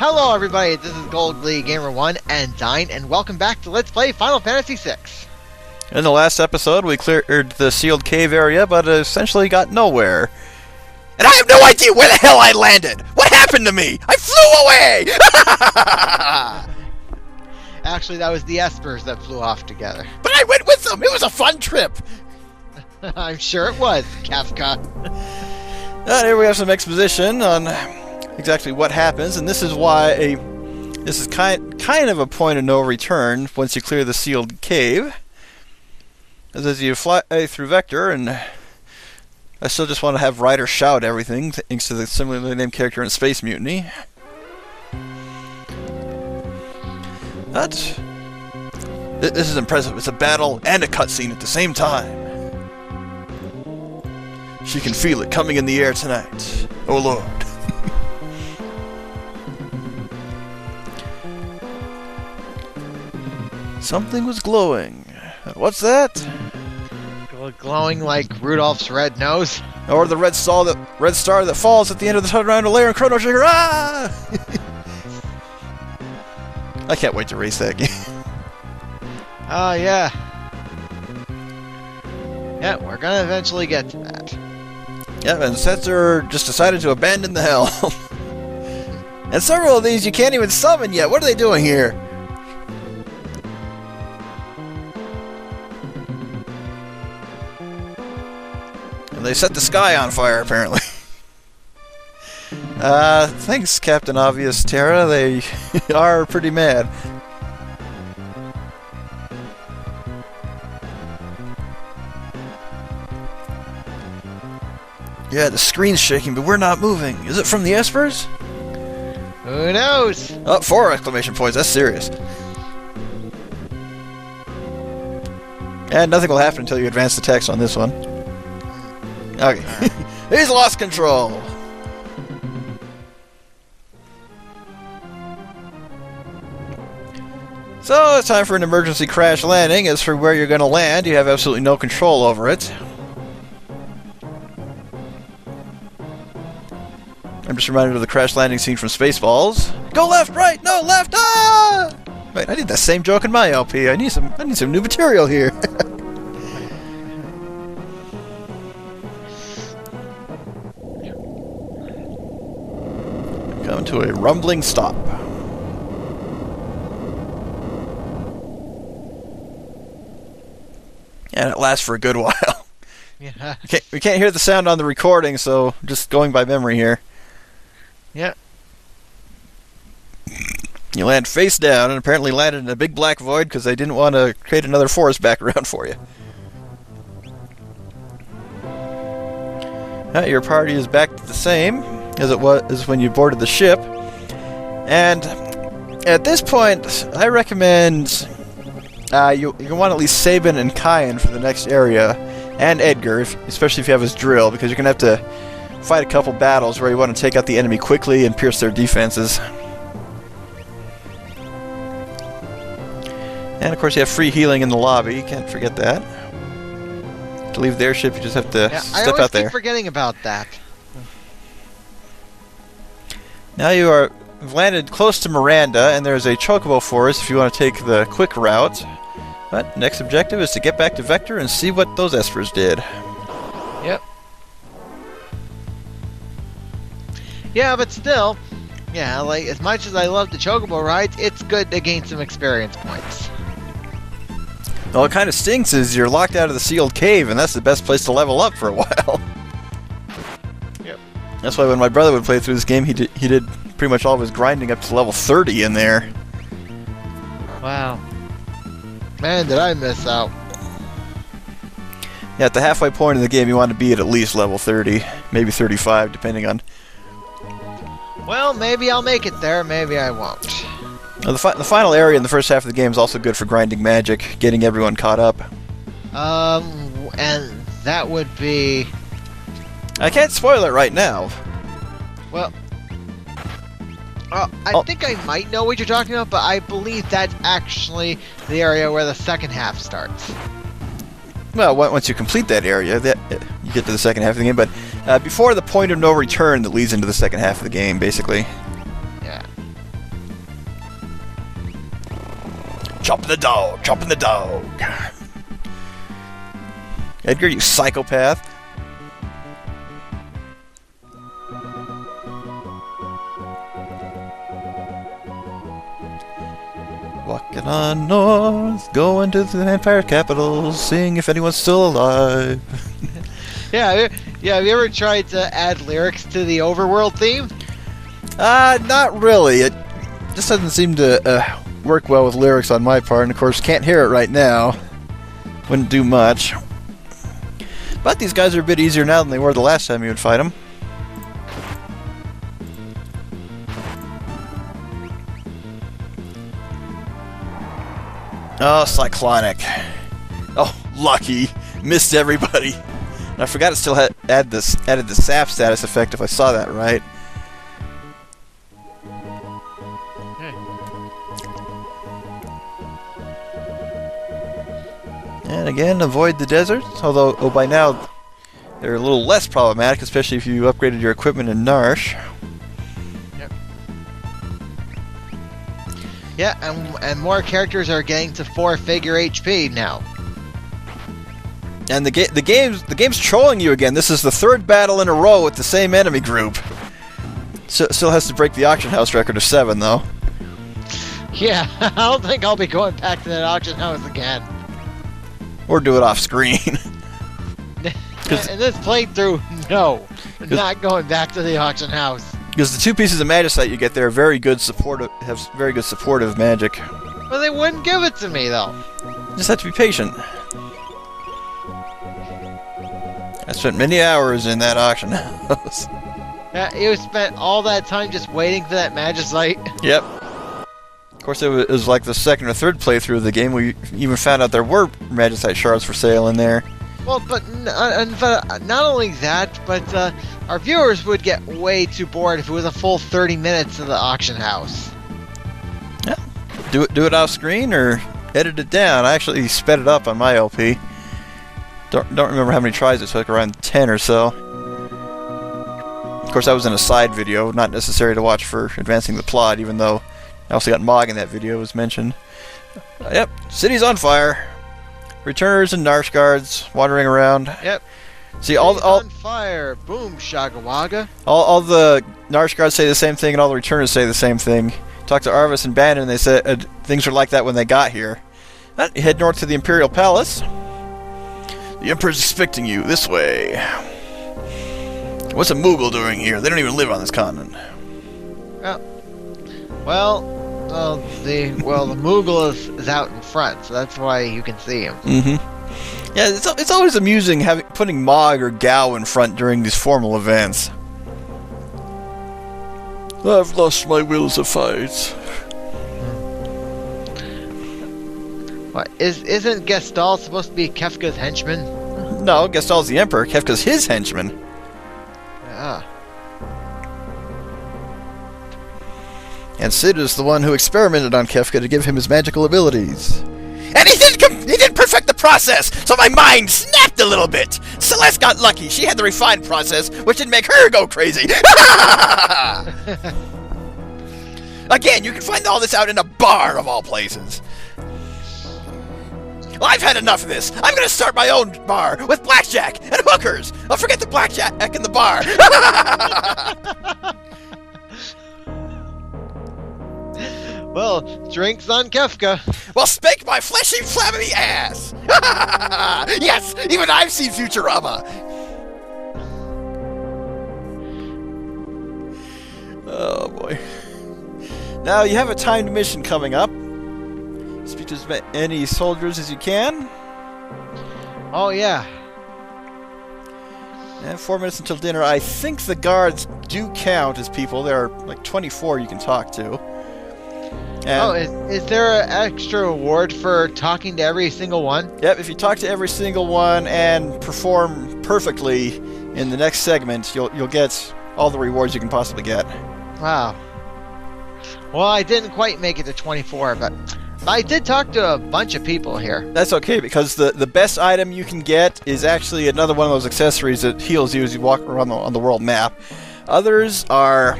Hello everybody, this is Gold Glee Gamer 1 and Dyne, and welcome back to Let's Play Final Fantasy VI. In the last episode, we cleared the sealed cave area, but essentially got nowhere. And I have no idea where the hell I landed! What happened to me? I flew away! Actually, that was the Espers that flew off together. But I went with them! It was a fun trip! I'm sure it was, Kafka. Here we have some exposition on exactly what happens, and this is why this is kind of a point of no return once you clear the sealed cave. As you fly through Vector, and I still just want to have Ryder shout everything thanks to the similarly named character in Space Mutiny. But this is impressive. It's a battle and a cutscene at the same time. She can feel it coming in the air tonight. Oh Lord. Something was glowing. What's that? Glowing like Rudolph's red nose? Or the red star that falls at the end of the turnaround layer in Chrono Trigger. Ah! I can't wait to race that game. Oh, yeah. Yeah, we're gonna eventually get to that. Yeah, and Setzer just decided to abandon the helm. And several of these you can't even summon yet. What are they doing here? And they set the sky on fire, apparently. Thanks, Captain Obvious Terra. They are pretty mad. Yeah, the screen's shaking, but we're not moving. Is it from the Espers? Who knows? Oh, 4 exclamation points. That's serious. And nothing will happen until you advance the text on this one. Okay. He's lost control. So it's time for an emergency crash landing. As for where you're going to land, you have absolutely no control over it. I'm just reminded of the crash landing scene from Spaceballs. Go left, right, no, left, ah! Wait, I did that same joke in my LP. I need some new material here. Come to a rumbling stop. And it lasts for a good while. Yeah. We can't hear the sound on the recording, so just going by memory here. Yeah. You land face down, and apparently landed in a big black void because they didn't want to create another forest background for you. Your party is back to the same as it was when you boarded the ship. And at this point, I recommend you want at least Sabin and Kyan for the next area, and Edgar, especially if you have his drill, because you're going to have to fight a couple battles where you want to take out the enemy quickly and pierce their defenses. And of course you have free healing in the lobby, you can't forget that. To leave their ship, you just have to step out there. I keep forgetting about that. Now you've landed close to Miranda, and there's a chocobo forest if you want to take the quick route. But next objective is to get back to Vector and see what those Espers did. Yep. Yeah, but still, yeah, like, as much as I love the chocobo rides, it's good to gain some experience points. Well, what kind of stinks is you're locked out of the sealed cave, and that's the best place to level up for a while. Yep. That's why when my brother would play through this game, he did pretty much all of his grinding up to level 30 in there. Wow. Man, did I miss out. Yeah, at the halfway point of the game, you want to be at least level 30, maybe 35, depending on... Well, maybe I'll make it there, maybe I won't. The final area in the first half of the game is also good for grinding magic, getting everyone caught up. And that would be... I can't spoil it right now. Well... I think I might know what you're talking about, but I believe that's actually the area where the second half starts. Well, once you complete that area, you get to the second half of the game, but before the point of no return that leads into the second half of the game, basically. Yeah. Chopping the dog. Chopping the dog. Edgar, you psychopath. Walking on north, going to the Empire capital, seeing if anyone's still alive. Yeah, have you ever tried to add lyrics to the overworld theme? Not really. It just doesn't seem to work well with lyrics on my part, and of course can't hear it right now. Wouldn't do much. But these guys are a bit easier now than they were the last time you would fight them. Oh, Cyclonic. Oh, lucky. Missed everybody. And I forgot it still had added the sap status effect if I saw that right. And again, avoid the deserts, although by now they're a little less problematic, especially if you upgraded your equipment in Narsh. Yep. Yeah, and more characters are getting to 4-figure HP now. And the game's trolling you again. This is the third battle in a row with the same enemy group. Still has to break the auction house record of 7, though. Yeah, I don't think I'll be going back to that auction house again. Or do it off screen. In this playthrough, no. Not going back to the auction house. Because the 2 pieces of magicite you get there are very good have very good supportive magic. But they wouldn't give it to me, though. You just have to be patient. I spent many hours in that auction house. Yeah, you spent all that time just waiting for that magicite. Yep. Of course, it was like the second or third playthrough of the game where you even found out there were magicite shards for sale in there. Well, but not only that, but our viewers would get way too bored if it was a full 30 minutes of the auction house. Yeah. Do it off screen or edit it down. I actually sped it up on my LP. Don't remember how many tries it took, around 10 or so. Of course, that was in a side video, not necessary to watch for advancing the plot, even though I also got Mog in that video, was mentioned. Yep, city's on fire. Returners and Narsh guards wandering around. Yep. See, all on fire. Boom, Shagawaga. All the Narsh guards say the same thing, and all the returners say the same thing. Talked to Arvis and Bannon, and they said things were like that when they got here. Head north to the Imperial Palace. The Emperor's expecting you this way. What's a Moogle doing here? They don't even live on this continent. Well, the Moogle is out in front, so that's why you can see him. Mm-hmm. Yeah, it's always amusing putting Mog or Gao in front during these formal events. I've lost my will to fight. What, isn't Gestahl supposed to be Kefka's henchman? No, Gestahl's the Emperor. Kefka's his henchman. Yeah. And Sid is the one who experimented on Kefka to give him his magical abilities. And he didn't perfect the process, so my mind snapped a little bit. Celeste got lucky. She had the refined process, which didn't make her go crazy. Again, you can find all this out in a bar of all places. Well, I've had enough of this. I'm going to start my own bar with blackjack and hookers. I'll forget the blackjack in the bar. Well, drinks on Kefka. Well, spank my fleshy, flabby ass. Yes, even I've seen Futurama. Oh, boy. Now, you have a timed mission coming up. Speak to as many soldiers as you can. Oh, yeah. And 4 minutes until dinner. I think the guards do count as people. There are like 24 you can talk to. And is there an extra reward for talking to every single one? Yep, if you talk to every single one and perform perfectly in the next segment, you'll get all the rewards you can possibly get. Wow. Well, I didn't quite make it to 24, but I did talk to a bunch of people here. That's okay, because the best item you can get is actually another one of those accessories that heals you as you walk around on the world map. Others are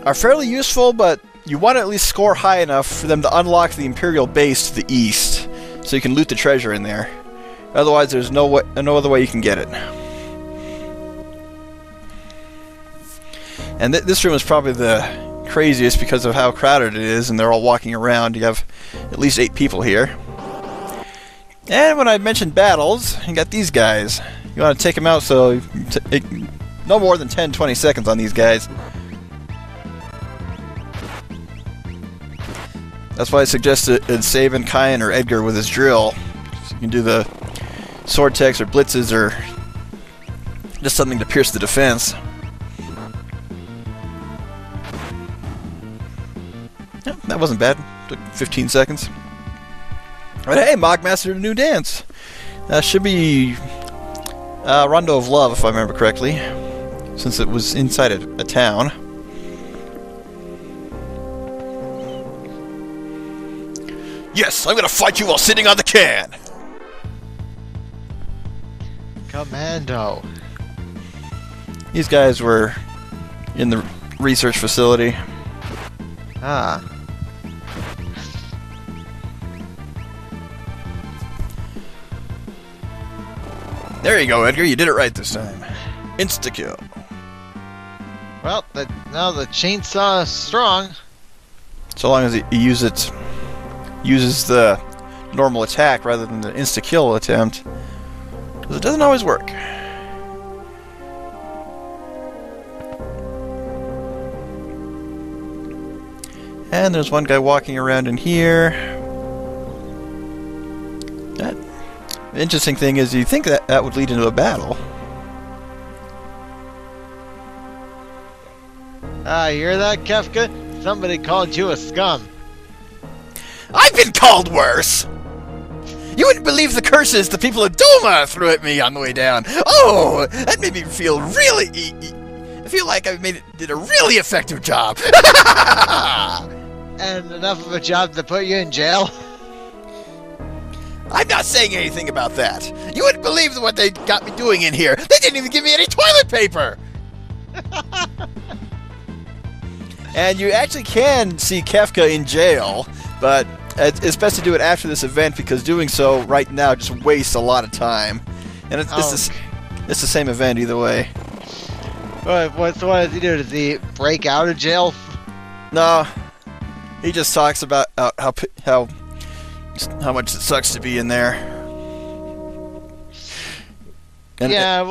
are fairly useful, but you want to at least score high enough for them to unlock the Imperial base to the east, so you can loot the treasure in there. Otherwise, there's no other way you can get it. And this room is probably the craziest because of how crowded it is, and they're all walking around. You have at least 8 people here. And when I mentioned battles, you got these guys. You want to take them out, so no more than 10-20 seconds on these guys. That's why I suggested Sabin, Kyan, or Edgar with his drill. So you can do the sword techs or blitzes or just something to pierce the defense. Yeah, that wasn't bad. Took 15 seconds. But hey, Mog mastered a new dance. Should be Rondo of Love, if I remember correctly, since it was inside a town. Yes, I'm gonna fight you while sitting on the can! Commando. These guys were in the research facility. Ah. There you go, Edgar. You did it right this time. Insta-kill. Well, now the chainsaw is strong. So long as he uses the normal attack rather than the insta-kill attempt. Because it doesn't always work. And there's one guy walking around in here. The interesting thing is, you think that would lead into a battle. Ah, you hear that, Kefka? Somebody called you a scum. I've been called worse! You wouldn't believe the curses the people of Doma threw at me on the way down. Oh, that made me feel really... I feel like I did a really effective job. And enough of a job to put you in jail? I'm not saying anything about that. You wouldn't believe what they got me doing in here. They didn't even give me any toilet paper. And you actually can see Kefka in jail, but it's best to do it after this event because doing so right now just wastes a lot of time. And it's the same event either way. What does he do? Does he break out of jail? No, he just talks about how much it sucks to be in there. And yeah,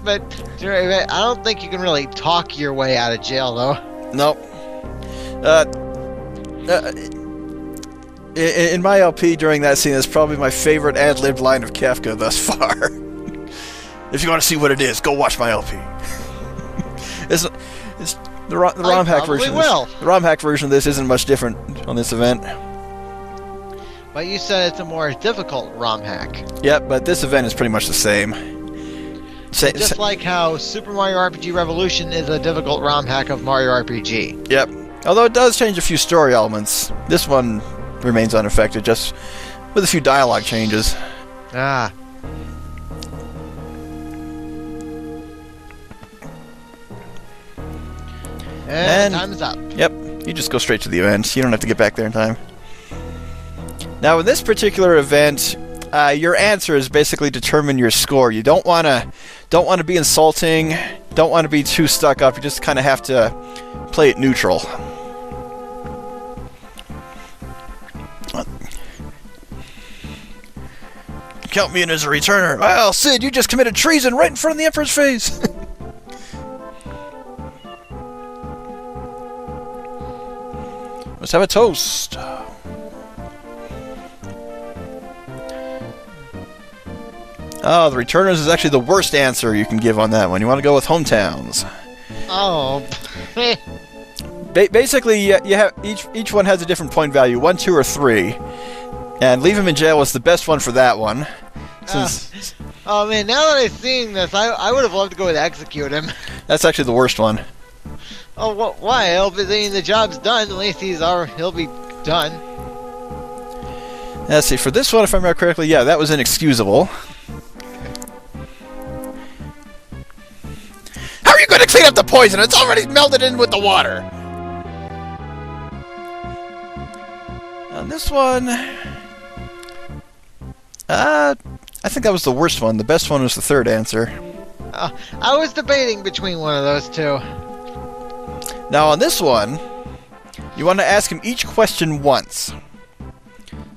but I don't think you can really talk your way out of jail, though. Nope. In my LP during that scene, that's probably my favorite ad-libbed line of Kefka thus far. If you want to see what it is, go watch my LP. it's the ROM hack version. The ROM hack version of this isn't much different on this event. But you said it's a more difficult ROM hack. Yep, but this event is pretty much the same. Just like how Super Mario RPG Revolution is a difficult ROM hack of Mario RPG. Yep. Although it does change a few story elements. This one remains unaffected, just with a few dialogue changes. Ah. And time's up. Yep. You just go straight to the event. You don't have to get back there in time. Now, in this particular event, your answers basically determine your score. You don't want to be insulting, don't want to be too stuck up. You just kind of have to play it neutral. Count me in as a returner. Well, Sid, you just committed treason right in front of the Emperor's face. Let's have a toast. Oh, the returners is actually the worst answer you can give on that one. You want to go with hometowns. Oh. Basically, you have each one has a different point value, 1, 2, or 3, and leave him in jail was the best one for that one. Oh man, now that I'm seeing this, I would have loved to go with execute him. That's actually the worst one. Oh, why? The job's done. At least he'll be done. Let's see. For this one, if I remember correctly, yeah, that was inexcusable. How are you going to clean up the poison? It's already melted in with the water. On this one, I think that was the worst one. The best one was the third answer. I was debating between one of those two. Now on this one, you want to ask him each question once.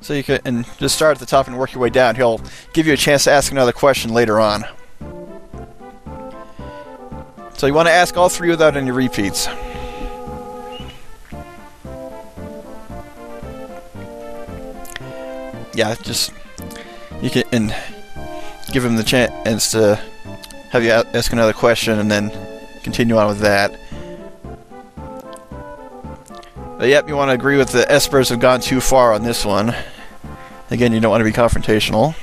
So you can just start at the top and work your way down. He'll give you a chance to ask another question later on. So you want to ask all three without any repeats. Yeah, just you can give him the chance to have you ask another question and then continue on with that. But yep, you want to agree with the espers have gone too far on this one. Again, you don't want to be confrontational.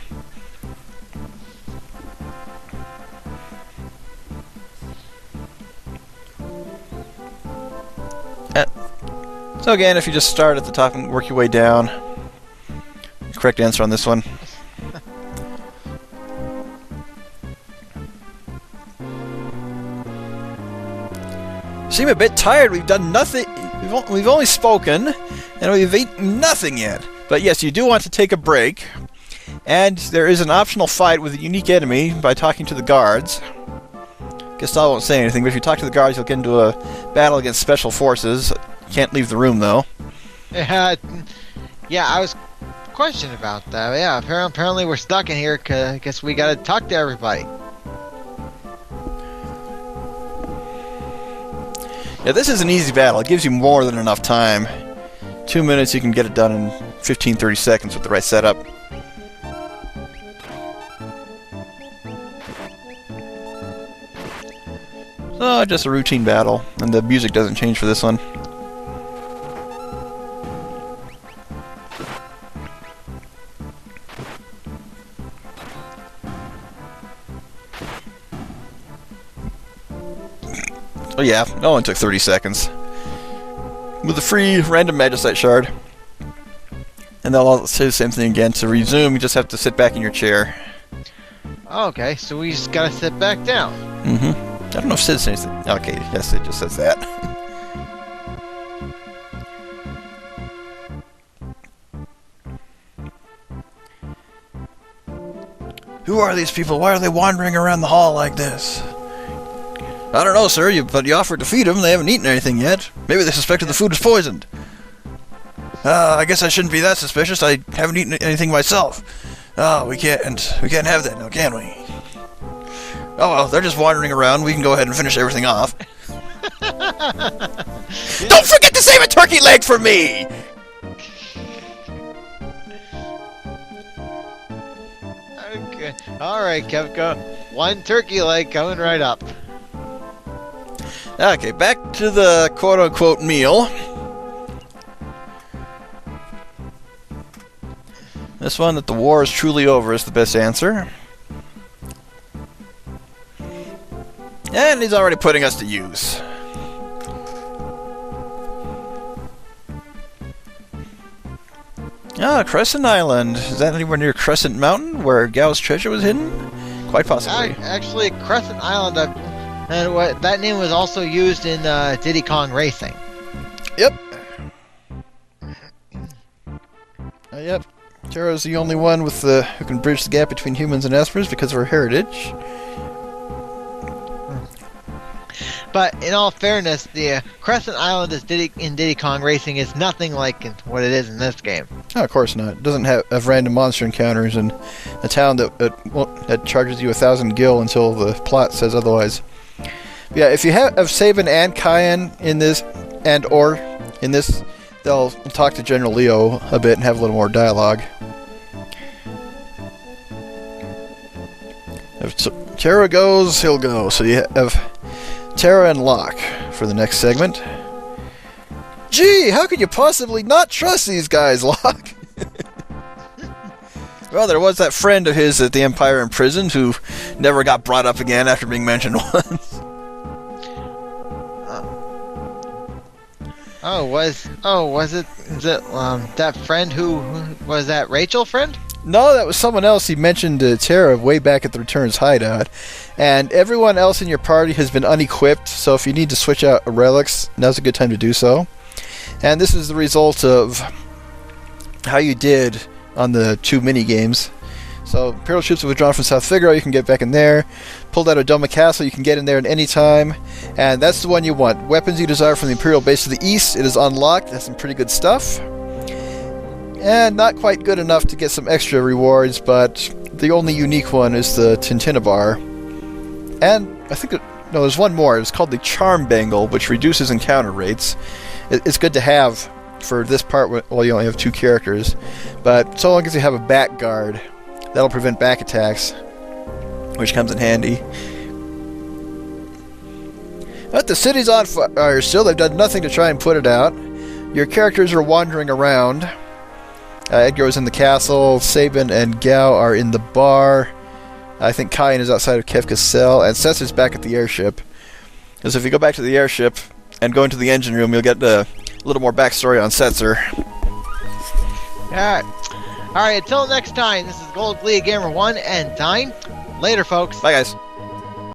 So again, if you just start at the top and work your way down. Correct answer on this one. Seem a bit tired. We've done nothing. We've only spoken, and we've eaten nothing yet. But yes, you do want to take a break, and there is an optional fight with a unique enemy by talking to the guards. Gestahl won't say anything, but if you talk to the guards, you'll get into a battle against special forces. You can't leave the room, though. Yeah, I was questioning about that. Yeah, apparently we're stuck in here. I guess we gotta talk to everybody. Yeah, this is an easy battle. It gives you more than enough time. 2 minutes, you can get it done in 15-30 seconds with the right setup. So, just a routine battle, and the music doesn't change for this one. Oh yeah, it only took 30 seconds. With a free random Magicite shard. And they'll all say the same thing again. To resume, you just have to sit back in your chair. Okay, so we just gotta sit back down. Mm-hmm. I don't know if Sid says anything. Okay, yes, it just says that. Who are these people? Why are they wandering around the hall like this? I don't know, sir, but you offered to feed them. They haven't eaten anything yet. Maybe they suspected the food was poisoned. I guess I shouldn't be that suspicious. I haven't eaten anything myself. Oh, we can't have that now, can we? Oh well, they're just wandering around. We can go ahead and finish everything off. Don't forget to save a turkey leg for me! Okay. Alright, Kev, go. One turkey leg coming right up. Okay, back to the quote-unquote meal. This one, that the war is truly over, is the best answer. And he's already putting us to use. Ah, Crescent Island. Is that anywhere near Crescent Mountain, where Gao's treasure was hidden? Quite possibly. Actually, Crescent Island, and that name was also used in Diddy Kong Racing. Yep. Yep. Tara's the only one with who can bridge the gap between humans and espers because of her heritage. But in all fairness, the Crescent Island in Diddy Kong Racing is nothing like what it is in this game. Oh, of course not. It doesn't have random monster encounters in a town that charges you 1,000 gil until the plot says otherwise. But yeah, if you have Sabin and Cayenne in this, they'll talk to General Leo a bit and have a little more dialogue. If Tara goes, he'll go. So you have Tara and Locke for the next segment. Gee, how could you possibly not trust these guys, Locke? Well, there was that friend of his at the Empire imprisoned who never got brought up again after being mentioned once. Was it that friend who was that Rachel friend? No, that was someone else. He mentioned Tara way back at the Returns hideout. And everyone else in your party has been unequipped, so if you need to switch out relics, now's a good time to do so. And this is the result of how you did on the 2 mini games. So Imperial troops have withdrawn from South Figaro, you can get back in there. Pulled out of Doma Castle, you can get in there at any time. And that's the one you want. Weapons you desire from the Imperial base to the east. It is unlocked, has some pretty good stuff. And not quite good enough to get some extra rewards, but the only unique one is the Tintinabar. And I think, no, there's one more. It's called the Charm Bangle, which reduces encounter rates. It's good to have for this part while you only have 2 characters. But so long as you have a back guard, that'll prevent back attacks, which comes in handy. But the city's on fire still. They've done nothing to try and put it out. Your characters are wandering around. Edgar is in the castle. Sabin and Gao are in the bar. I think Kayan is outside of Kefka's cell. And Setzer's back at the airship. Because if you go back to the airship and go into the engine room, you'll get a little more backstory on Setzer. Alright, until next time, this is Gold Glee Gamer 1 and Dyne. Later, folks. Bye, guys.